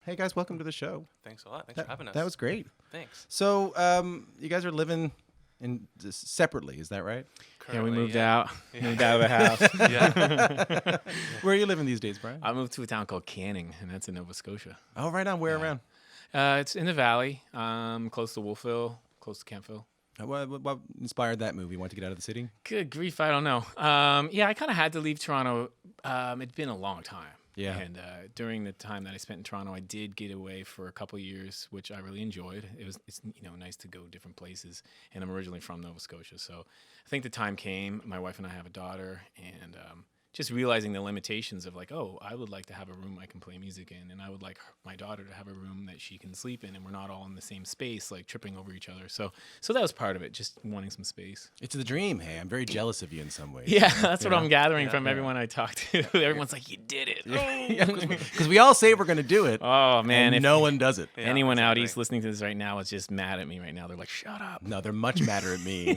Hey guys, welcome to the show. Thanks a lot. Thanks for having us. That was great. Thanks. So, you guys are living separately, is that right? Yeah, we moved yeah. out. Moved out of the house. Yeah. Where are you living these days, Brian? I moved to a town called Canning, and that's in Nova Scotia. Oh, right on. Where around? It's in the valley, close to Wolfville, close to Campville. What inspired that move? You want to get out of the city? Good grief, I don't know. Yeah, I kind of had to leave Toronto. It's been a long time. Yeah. And during the time that I spent in Toronto, I did get away for a couple of years, which I really enjoyed. It's nice to go different places. And I'm originally from Nova Scotia, so I think the time came. My wife and I have a daughter, and just realizing the limitations of like, oh, I would like to have a room I can play music in, and I would like my daughter to have a room that she can sleep in, and we're not all in the same space, like tripping over each other. So that was part of it, just wanting some space. It's the dream. Hey, I'm very jealous of you in some ways. Yeah, that's what I'm gathering from everyone I talk to. Everyone's like, you did it. Because we all say we're going to do it. Oh, man. And If no one does it. anyone out east listening to this right now is just mad at me right now. They're like, shut up. No, they're much madder at me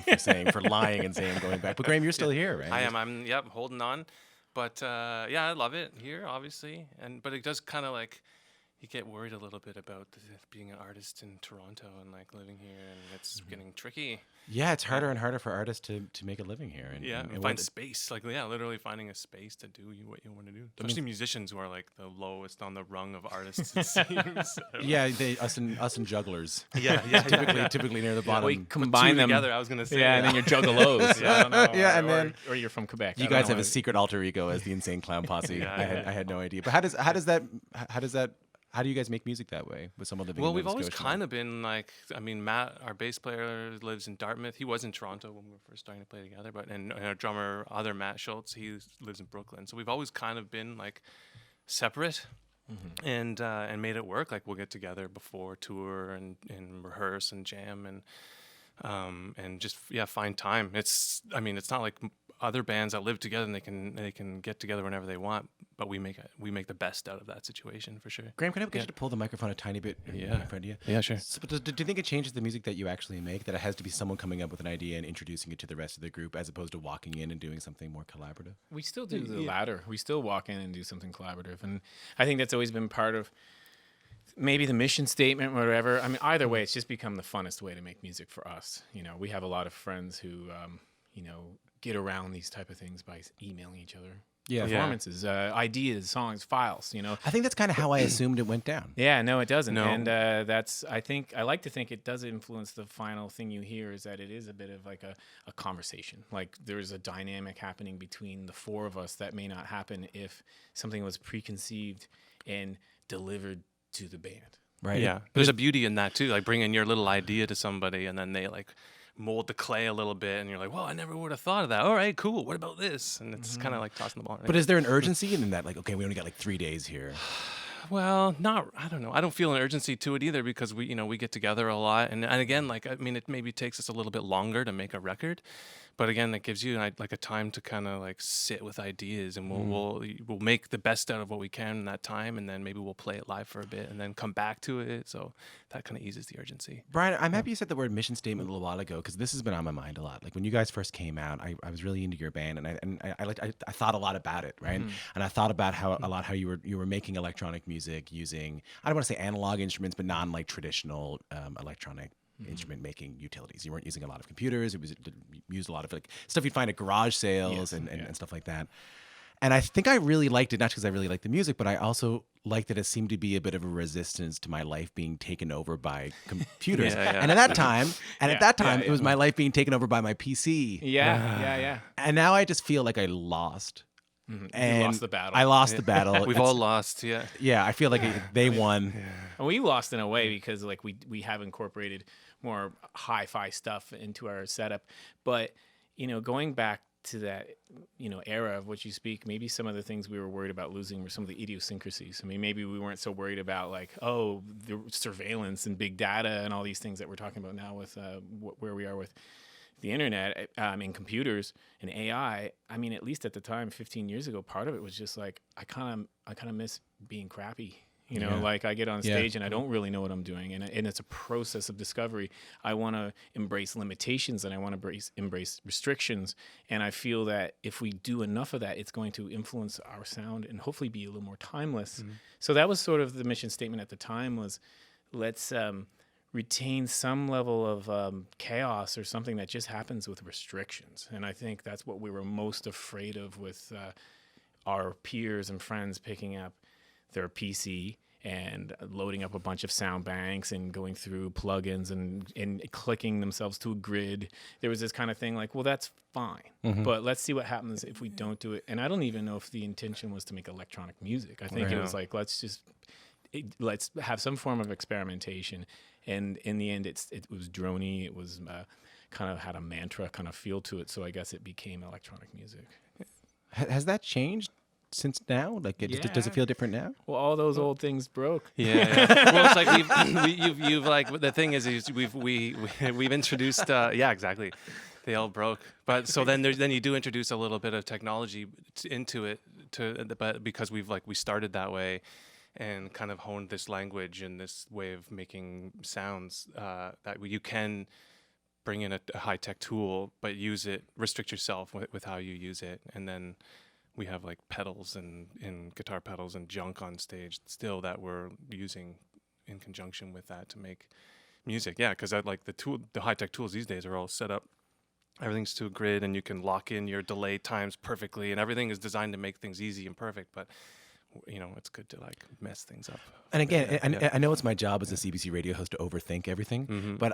for lying and saying I'm going back. But Graham, you're still here, right? I am. I'm holding on. But yeah, I love it here, obviously. But it does kind of like you get worried a little bit about being an artist in Toronto and like living here, and it's getting tricky. Yeah, it's harder and harder for artists to make a living here. And Find space. Like, literally finding a space to do what you want to do. Especially musicians who are like the lowest on the rung of artists, it seems. Yeah, us and jugglers. Yeah. Typically near the bottom. We combine them together. I was gonna say. Yeah, and then you're juggalos. Yeah. I don't know. Yeah, or, and then- or you're from Quebec. You guys have a secret alter ego as the Insane Clown Posse. Yeah, I had no idea. But how do you guys make music that way with someone living? Well, in we've Nova always Scotia? kind of been like, I mean, Matt, our bass player, lives in Dartmouth. He was in Toronto when we were first starting to play together, and our drummer, other Matt Schultz, he lives in Brooklyn. So we've always kind of been like separate, and made it work. Like we'll get together before tour and rehearse and jam and just find time. It's not like other bands that live together and they can get together whenever they want, but we make the best out of that situation for sure. Graham, can I get you to pull the microphone a tiny bit in front of you? Yeah, sure. So, but do you think it changes the music that you actually make, that it has to be someone coming up with an idea and introducing it to the rest of the group as opposed to walking in and doing something more collaborative? We still do the latter. We still walk in and do something collaborative. And I think that's always been part of maybe the mission statement or whatever. I mean, either way, it's just become the funnest way to make music for us. We have a lot of friends who, get around these type of things by emailing each other. Yeah. Performances, ideas, songs, files, I think that's kind of how I assumed it went down. Yeah, no, it doesn't. No. And I like to think it does influence the final thing you hear, is that it is a bit of like a conversation. Like there's a dynamic happening between the four of us that may not happen if something was preconceived and delivered to the band. Right. Yeah, there's a beauty in that too, like bringing your little idea to somebody and then they like mold the clay a little bit and you're like, well, I never would have thought of that. All right, cool, what about this? And it's kind of like tossing the ball. But is there an urgency in that? Like, okay, we only got like 3 days here. Well, I don't know. I don't feel an urgency to it either because we get together a lot. And again, like, I mean, it maybe takes us a little bit longer to make a record. But again, that gives you like a time to kind of like sit with ideas and we'll make the best out of what we can in that time. And then maybe we'll play it live for a bit and then come back to it. So that kind of eases the urgency. Brian, I'm happy you said the word mission statement a little while ago because this has been on my mind a lot. Like when you guys first came out, I was really into your band and I thought a lot about it, right? And I thought about how you were making electronic music using, I don't want to say analog instruments, but non like traditional electronic instrument making utilities. You weren't using a lot of computers. You used a lot of like stuff you'd find at garage sales and stuff like that. And I think I really liked it, not because I really liked the music, but I also liked that it seemed to be a bit of a resistance to my life being taken over by computers. And at that time, it was my life being taken over by my PC. Yeah. And now I just feel like I lost. And you lost the battle. I lost the battle. We've all lost, yeah. Yeah, I feel like they won. And we lost in a way because like we have incorporated more hi-fi stuff into our setup. But, going back to that, era of which you speak, maybe some of the things we were worried about losing were some of the idiosyncrasies. I mean, maybe we weren't so worried about like, the surveillance and big data and all these things that we're talking about now with where we are with the internet and computers and AI. I mean, at least at the time, 15 years ago, part of it was just like, I kind of miss being crappy. You know, like I get on stage and I don't really know what I'm doing, and it's a process of discovery. I want to embrace limitations and I want to embrace restrictions, and I feel that if we do enough of that, it's going to influence our sound and hopefully be a little more timeless. So that was sort of the mission statement at the time, was let's retain some level of chaos or something that just happens with restrictions. And I think that's what we were most afraid of with our peers and friends picking up their PC and loading up a bunch of sound banks and going through plugins and clicking themselves to a grid. There was this kind of thing like, well, that's fine, but let's see what happens if we don't do it. And I don't even know if the intention was to make electronic music. I think it was like, let's have some form of experimentation. And in the end, it was droney. It was kind of had a mantra kind of feel to it. So I guess it became electronic music. Has that changed since now? Like, does it feel different now? Well, all those old things broke. Yeah. Well, it's like you've like, the thing is we've introduced. Yeah, exactly. They all broke. But so then you do introduce a little bit of technology into it, but because we started that way, and kind of honed this language and this way of making sounds, that you can bring in a high-tech tool, but restrict yourself with how you use it. And then we have like pedals and guitar pedals and junk on stage still that we're using in conjunction with that to make music. Yeah, because the high-tech tools these days are all set up. Everything's to a grid, and you can lock in your delay times perfectly, and everything is designed to make things easy and perfect. But it's good to like mess things up. And again, I know it's my job as a CBC radio host to overthink everything, but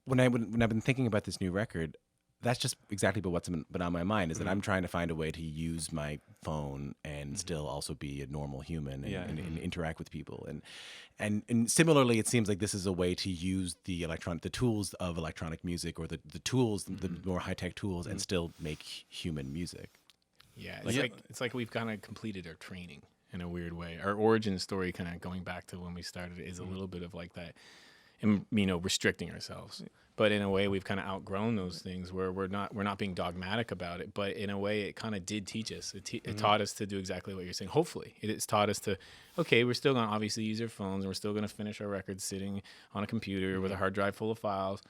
when I've been thinking about this new record, that's just exactly what's been on my mind, is that I'm trying to find a way to use my phone and still also be a normal human and interact with people. And similarly, it seems like this is a way to use the tools of electronic music, or the tools, the more high-tech tools, and still make human music. Yeah, it's like we've kind of completed our training in a weird way. Our origin story, kind of going back to when we started, is a little bit of like that, and restricting ourselves. But in a way, we've kind of outgrown those things where we're not being dogmatic about it. But in a way, it kind of did teach us. It taught us to do exactly what you're saying. Hopefully, it's taught us to, okay, we're still going to obviously use our phones, and we're still going to finish our records sitting on a computer with a hard drive full of files.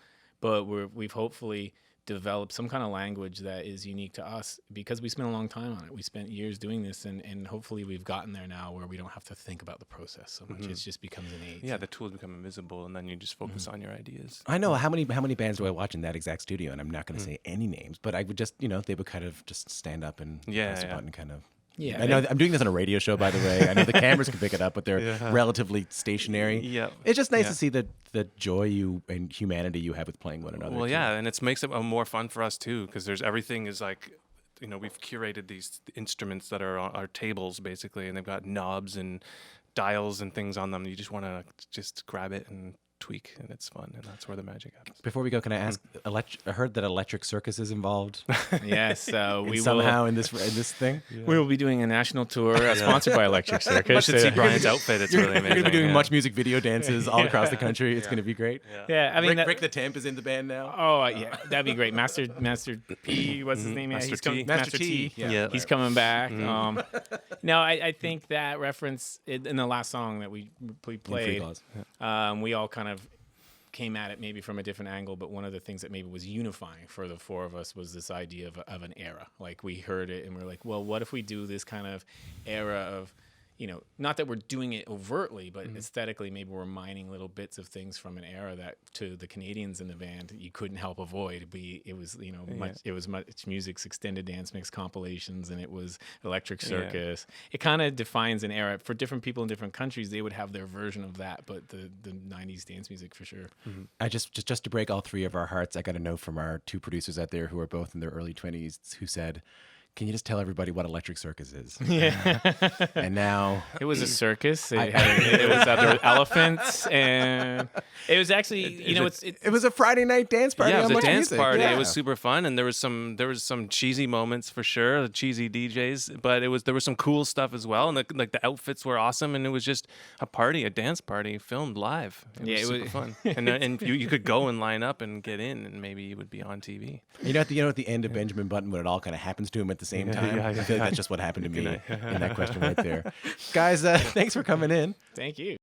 But we've hopefully develop some kind of language that is unique to us, because we spent a long time on it. We spent years doing this, and hopefully we've gotten there now where we don't have to think about the process so much. It just becomes an aid. Yeah, the tools become invisible, and then you just focus on your ideas. I know how many bands do I watch in that exact studio, and I'm not going to say any names, but I would just, they would kind of just stand up and press a button, kind of. Yeah, I know I'm doing this on a radio show, by the way. I know the cameras can pick it up, but they're relatively stationary. Yeah, it's just nice to see the joy and humanity you have with playing one another. Well, and it makes it more fun for us too, because everything is like, we've curated these instruments that are on our tables basically, and they've got knobs and dials and things on them. You just want to just grab it and tweak, and it's fun, and that's where the magic happens. Before we go, can I ask? I heard that Electric Circus is involved. Yes, we somehow in this thing. We will be doing a national tour sponsored by Electric Circus. You should see Brian's outfit; it's really amazing. You're going to be doing much music video dances all across the country. It's going to be great. Yeah, I mean, Rick the Temp is in the band now. Oh yeah, that'd be great. Master P, what's his name? Master T. Master T. Yeah, he's coming back. No, I think that reference in the last song that we played, we all kind of came at it maybe from a different angle, but one of the things that maybe was unifying for the four of us was this idea of an era. Like, we heard it and we're like, well, what if we do this kind of era of, not that we're doing it overtly, but aesthetically, maybe we're mining little bits of things from an era that, to the Canadians in the band, you couldn't help avoid. It was much music's extended dance mix compilations, and it was Electric Circus. It kind of defines an era for different people in different countries. They would have their version of that, but the 90s dance music for sure. I just to break all three of our hearts, I got a note from our two producers out there who are both in their early 20s who said, can you just tell everybody what Electric Circus is? Yeah. And now... It was a circus. There were elephants, and it was actually, it was a Friday night dance party. Yeah, it was a dance music. party. Yeah. It was super fun, and there was some cheesy moments for sure, the cheesy DJs, but there was some cool stuff as well, and the outfits were awesome, and it was just a dance party filmed live. It was super fun. And you could go and line up and get in, and maybe you would be on TV. At the end of Benjamin Button, when it all kind of happens to him at the the same Yeah, time. yeah, I feel like yeah. that's just what happened to me Good night. in that question right there. Guys, thanks for coming in. Thank you.